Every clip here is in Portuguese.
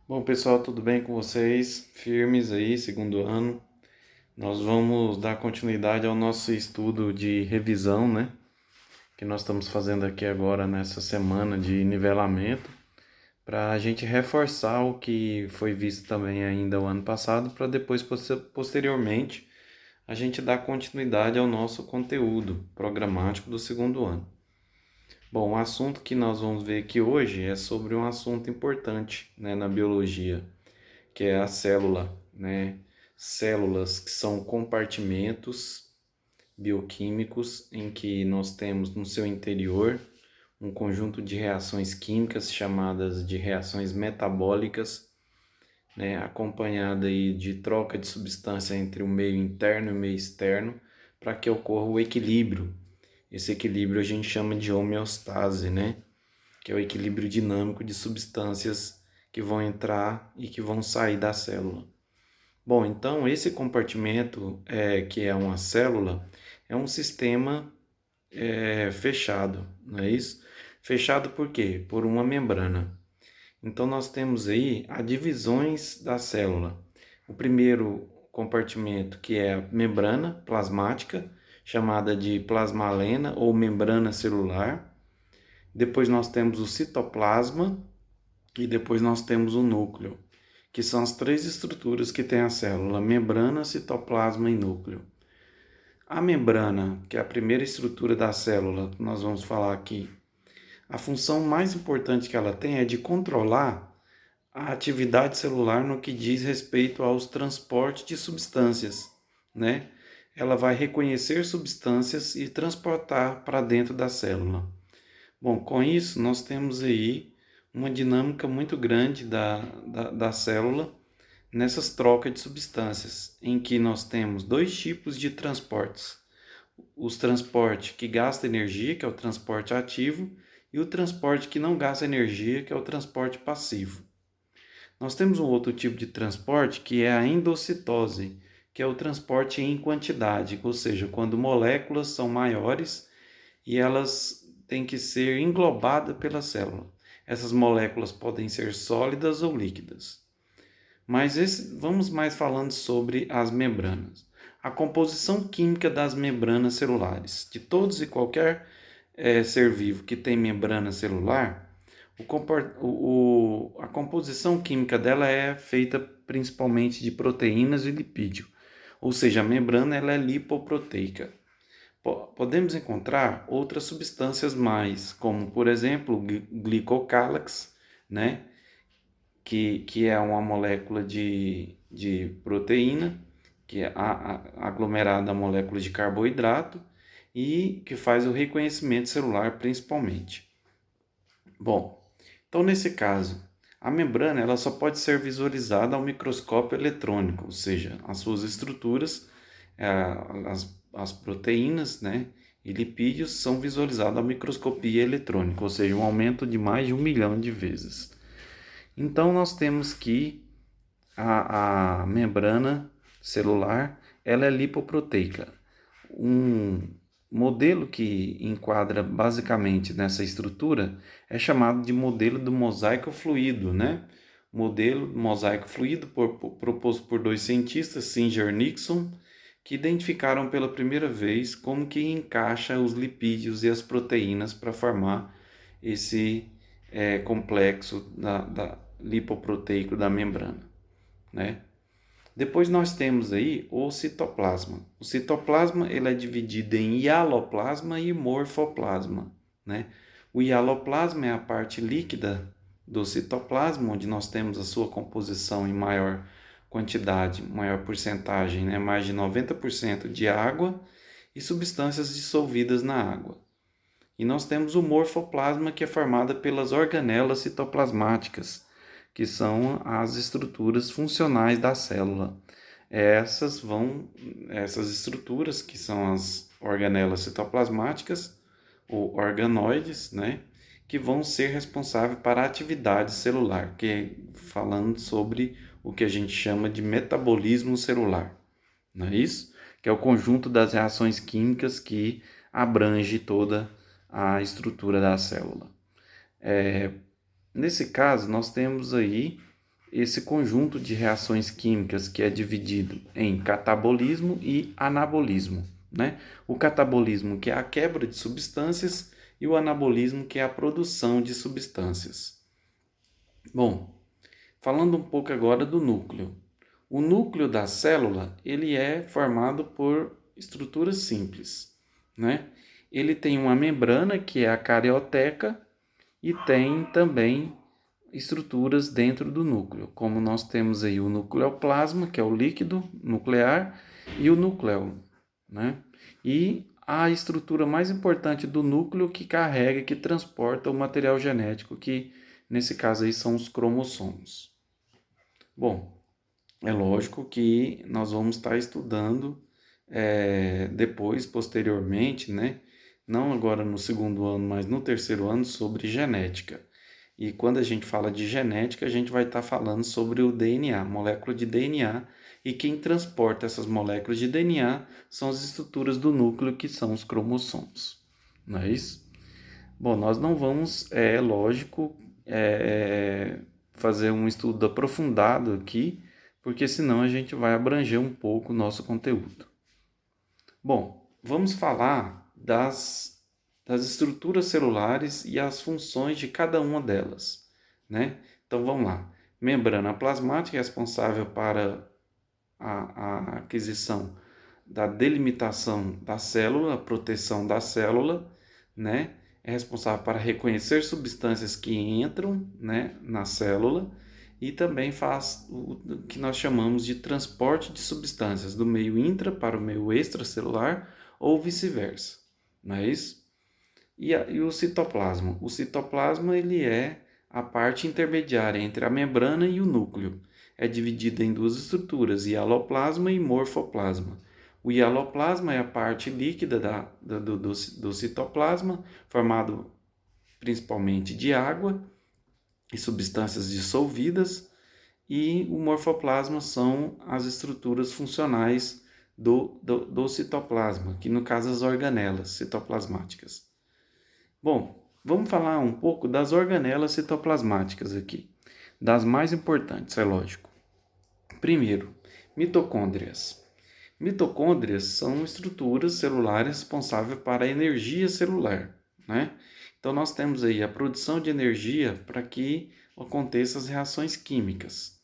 Bom, pessoal, tudo bem com vocês? Firmes aí, segundo ano. Nós vamos dar continuidade ao nosso estudo de revisão, né? Que nós estamos fazendo aqui agora nessa semana de nivelamento, para a gente reforçar o que foi visto também ainda o ano passado, para depois, posteriormente, a gente dar continuidade ao nosso conteúdo programático do segundo ano. Bom, o assunto que nós vamos ver aqui hoje é sobre um assunto importante, né, na biologia, que é a célula, né? Células que são compartimentos bioquímicos em que nós temos no seu interior um conjunto de reações químicas chamadas de reações metabólicas, né? Acompanhada aí de troca de substância entre o meio interno e o meio externo para que ocorra o equilíbrio. Esse equilíbrio a gente chama de homeostase, né? Que é o equilíbrio dinâmico de substâncias que vão entrar e que vão sair da célula. Bom, então esse compartimento, que é uma célula, é um sistema fechado, não é isso? Fechado por quê? Por uma membrana. Então nós temos aí as divisões da célula. O primeiro compartimento, que é a membrana plasmática, chamada de plasmalena ou membrana celular. Depois nós temos o citoplasma e depois nós temos o núcleo, que são as três estruturas que tem a célula: membrana, citoplasma e núcleo. A membrana, que é a primeira estrutura da célula, que nós vamos falar aqui, a função mais importante que ela tem é de controlar a atividade celular no que diz respeito aos transportes de substâncias, né? Ela vai reconhecer substâncias e transportar para dentro da célula. Bom, com isso nós temos aí uma dinâmica muito grande da célula nessas trocas de substâncias, em que nós temos dois tipos de transportes: os transportes que gastam energia, que é o transporte ativo, e o transporte que não gasta energia, que é o transporte passivo. Nós temos um outro tipo de transporte que é a endocitose, que é o transporte em quantidade, ou seja, quando moléculas são maiores e elas têm que ser englobadas pela célula. Essas moléculas podem ser sólidas ou líquidas. Mas vamos mais falando sobre as membranas. A composição química das membranas celulares. De todos e qualquer ser vivo que tem membrana celular, a composição química dela é feita principalmente de proteínas e lipídio. Ou seja, a membrana ela é lipoproteica. Podemos encontrar outras substâncias mais, como por exemplo o glicocálax, né? que é uma molécula de proteína, que é aglomerada a moléculas de carboidrato e que faz o reconhecimento celular principalmente. Bom, então nesse caso, a membrana ela só pode ser visualizada ao microscópio eletrônico, ou seja, as suas estruturas, as proteínas, né, e lipídios são visualizados à microscopia eletrônica, ou seja, um aumento de mais de 1 milhão de vezes. Então nós temos que a membrana celular ela é lipoproteica. Um modelo que enquadra basicamente nessa estrutura é chamado de modelo do mosaico fluido, né? Modelo do mosaico fluido proposto por dois cientistas, Singer e Nixon, que identificaram pela primeira vez como que encaixa os lipídios e as proteínas para formar esse complexo da lipoproteico da membrana, né? Depois nós temos aí o citoplasma. O citoplasma ele é dividido em hialoplasma e morfoplasma, né? O hialoplasma é a parte líquida do citoplasma, onde nós temos a sua composição em maior quantidade, maior porcentagem, né? Mais de 90% de água e substâncias dissolvidas na água. E nós temos o morfoplasma, que é formado pelas organelas citoplasmáticas, que são as estruturas funcionais da célula. Essas estruturas, que são as organelas citoplasmáticas, ou organoides, né, que vão ser responsáveis para a atividade celular, que é falando sobre o que a gente chama de metabolismo celular, não é isso? Que é o conjunto das reações químicas que abrange toda a estrutura da célula. Nesse caso, nós temos aí esse conjunto de reações químicas que é dividido em catabolismo e anabolismo, né? O catabolismo, que é a quebra de substâncias, e o anabolismo, que é a produção de substâncias. Bom, falando um pouco agora do núcleo. O núcleo da célula, ele é formado por estruturas simples, né? Ele tem uma membrana, que é a carioteca, e tem também estruturas dentro do núcleo, como nós temos aí o nucleoplasma, que é o líquido nuclear, e o núcleo, né? E a estrutura mais importante do núcleo, que carrega, que transporta o material genético, que nesse caso aí são os cromossomos. Bom, é lógico que nós vamos estar estudando depois, posteriormente, né? Não agora no segundo ano, mas no terceiro ano, sobre genética. E quando a gente fala de genética, a gente vai estar falando sobre o DNA, molécula de DNA, e quem transporta essas moléculas de DNA são as estruturas do núcleo, que são os cromossomos. Não é isso? Bom, nós não vamos, lógico, fazer um estudo aprofundado aqui, porque senão a gente vai abranger um pouco o nosso conteúdo. Bom, vamos falar das estruturas celulares e as funções de cada uma delas, né? Então vamos lá. Membrana plasmática é responsável para a aquisição da delimitação da célula, a proteção da célula, né? É responsável para reconhecer substâncias que entram, né, na célula, e também faz o que nós chamamos de transporte de substâncias do meio intra para o meio extracelular ou vice-versa, não é isso? E o citoplasma? O citoplasma, ele é a parte intermediária entre a membrana e o núcleo. É dividido em duas estruturas, hialoplasma e morfoplasma. O hialoplasma é a parte líquida do citoplasma, formado principalmente de água e substâncias dissolvidas, e o morfoplasma são as estruturas funcionais do citoplasma, que no caso as organelas citoplasmáticas. Bom, vamos falar um pouco das organelas citoplasmáticas aqui, das mais importantes, é lógico. Primeiro, mitocôndrias. Mitocôndrias são estruturas celulares responsáveis para a energia celular, né? Então nós temos aí a produção de energia para que aconteçam as reações químicas.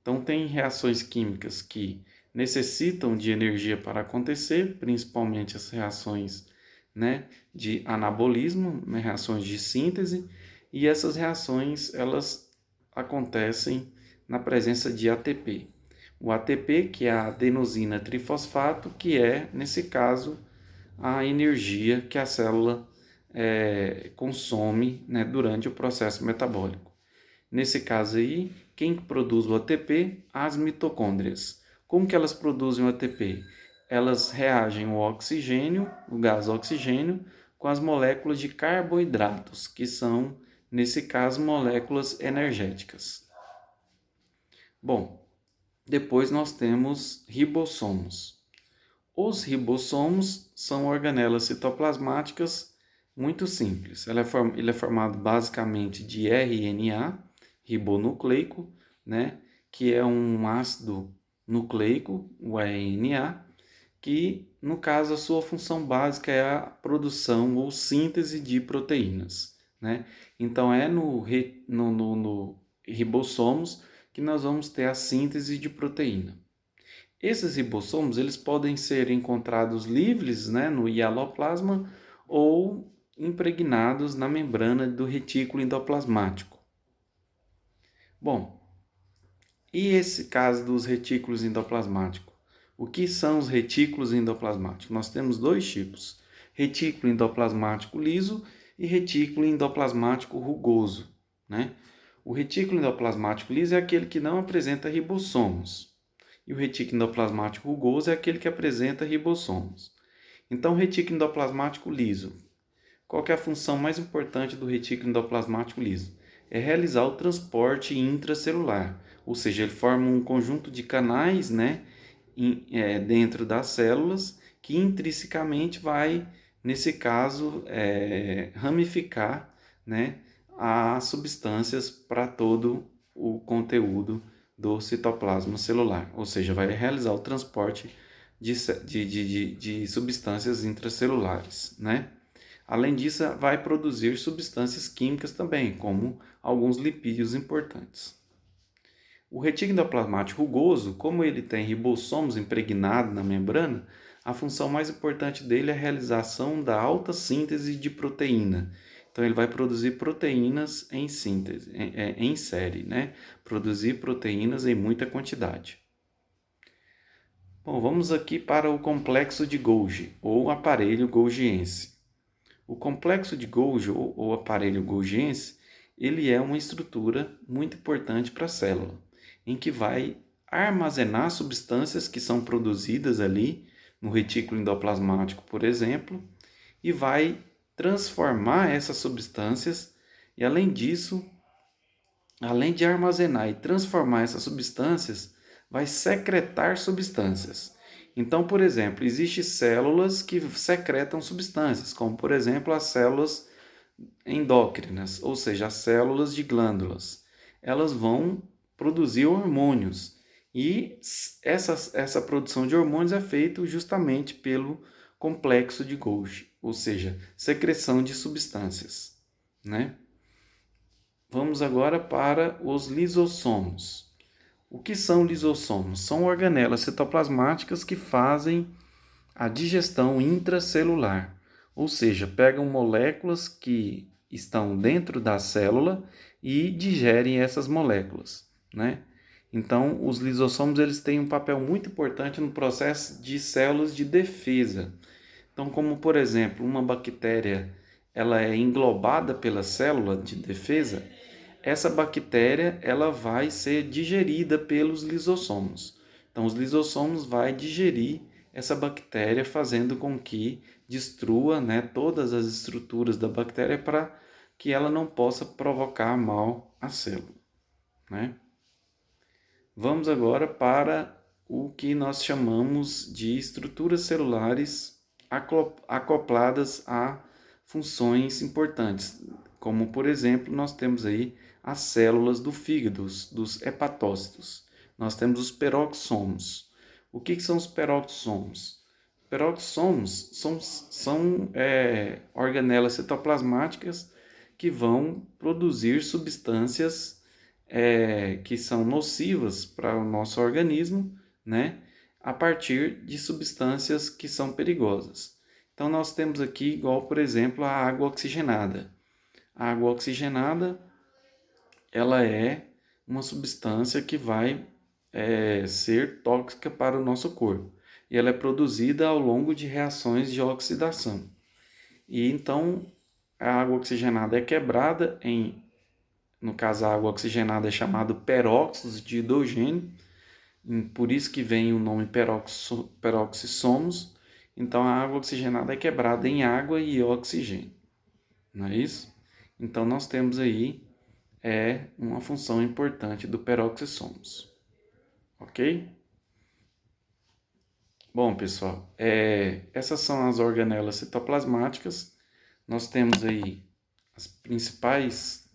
Então tem reações químicas que necessitam de energia para acontecer, principalmente as reações, né, de anabolismo, né, reações de síntese, e essas reações elas acontecem na presença de ATP. O ATP, que é a adenosina trifosfato, que é, nesse caso, a energia que a célula consome, né, durante o processo metabólico. Nesse caso aí, quem produz o ATP? As mitocôndrias. Como que elas produzem o ATP? Elas reagem o oxigênio, o gás oxigênio, com as moléculas de carboidratos, que são, nesse caso, moléculas energéticas. Bom, depois nós temos ribossomos. Os ribossomos são organelas citoplasmáticas muito simples. Ele é formado basicamente de RNA, ribonucleico, né, que é um ácido nucleico, o RNA, que no caso a sua função básica é a produção ou síntese de proteínas, né? Então é no ribossomos que nós vamos ter a síntese de proteína. Esses ribossomos eles podem ser encontrados livres, né, no hialoplasma ou impregnados na membrana do retículo endoplasmático. Bom, e esse caso dos retículos endoplasmáticos? O que são os retículos endoplasmáticos? Nós temos dois tipos: retículo endoplasmático liso e retículo endoplasmático rugoso, né? O retículo endoplasmático liso é aquele que não apresenta ribossomos, e o retículo endoplasmático rugoso é aquele que apresenta ribossomos. Então, o retículo endoplasmático liso, qual que é a função mais importante do retículo endoplasmático liso? É realizar o transporte intracelular, ou seja, ele forma um conjunto de canais, né, dentro das células, que intrinsecamente vai, nesse caso, ramificar, né, as substâncias para todo o conteúdo do citoplasma celular, ou seja, vai realizar o transporte de substâncias intracelulares, né? Além disso, vai produzir substâncias químicas também, como alguns lipídios importantes. O retículo endoplasmático rugoso, como ele tem ribossomos impregnados na membrana, a função mais importante dele é a realização da alta síntese de proteína. Então, ele vai produzir proteínas em síntese, em série, né? Produzir proteínas em muita quantidade. Bom, vamos aqui para o complexo de Golgi, ou aparelho golgiense. O complexo de Golgi, ou aparelho golgiense, ele é uma estrutura muito importante para a célula, em que vai armazenar substâncias que são produzidas ali no retículo endoplasmático, por exemplo, e vai transformar essas substâncias e, além disso, além de armazenar e transformar essas substâncias, vai secretar substâncias. Então, por exemplo, existem células que secretam substâncias, como por exemplo as células endócrinas, ou seja, as células de glândulas. Elas vão produzir hormônios e essa produção de hormônios é feita justamente pelo complexo de Golgi, ou seja, secreção de substâncias, né? Vamos agora para os lisossomos. O que são lisossomos? São organelas citoplasmáticas que fazem a digestão intracelular, ou seja, pegam moléculas que estão dentro da célula e digerem essas moléculas, né? Então, os lisossomos eles têm um papel muito importante no processo de células de defesa. Então, como por exemplo, uma bactéria ela é englobada pela célula de defesa, essa bactéria ela vai ser digerida pelos lisossomos. Então, os lisossomos vai digerir essa bactéria, fazendo com que destrua, né, todas as estruturas da bactéria para que ela não possa provocar mal à célula, né? Vamos agora para o que nós chamamos de estruturas celulares acopladas a funções importantes, como por exemplo, nós temos aí as células do fígado, dos hepatócitos. Nós temos os peroxomos. O que são os peroxomos? Peroxomos são organelas citoplasmáticas que vão produzir substâncias que são nocivas para o nosso organismo, né? A partir de substâncias que são perigosas. Então, nós temos aqui, igual, por exemplo, a água oxigenada. A água oxigenada, ela é uma substância que vai ser tóxica para o nosso corpo. E ela é produzida ao longo de reações de oxidação. E então, a água oxigenada é quebrada no caso, a água oxigenada é chamada peróxido de hidrogênio, por isso que vem o nome peroxissomos. Então, a água oxigenada é quebrada em água e oxigênio, não é isso? Então, nós temos aí uma função importante do peroxissomos, ok? Bom, pessoal, essas são as organelas citoplasmáticas. Nós temos aí as principais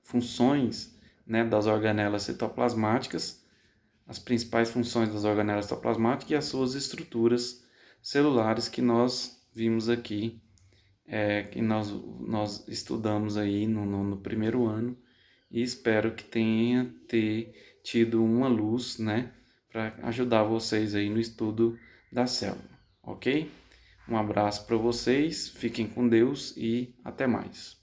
funções, né, das organelas citoplasmáticas, as principais funções das organelas citoplasmáticas e as suas estruturas celulares que nós vimos aqui, que nós estudamos aí no primeiro ano, e espero que tenha tido uma luz, né, para ajudar vocês aí no estudo da célula, ok? Um abraço para vocês, fiquem com Deus e até mais.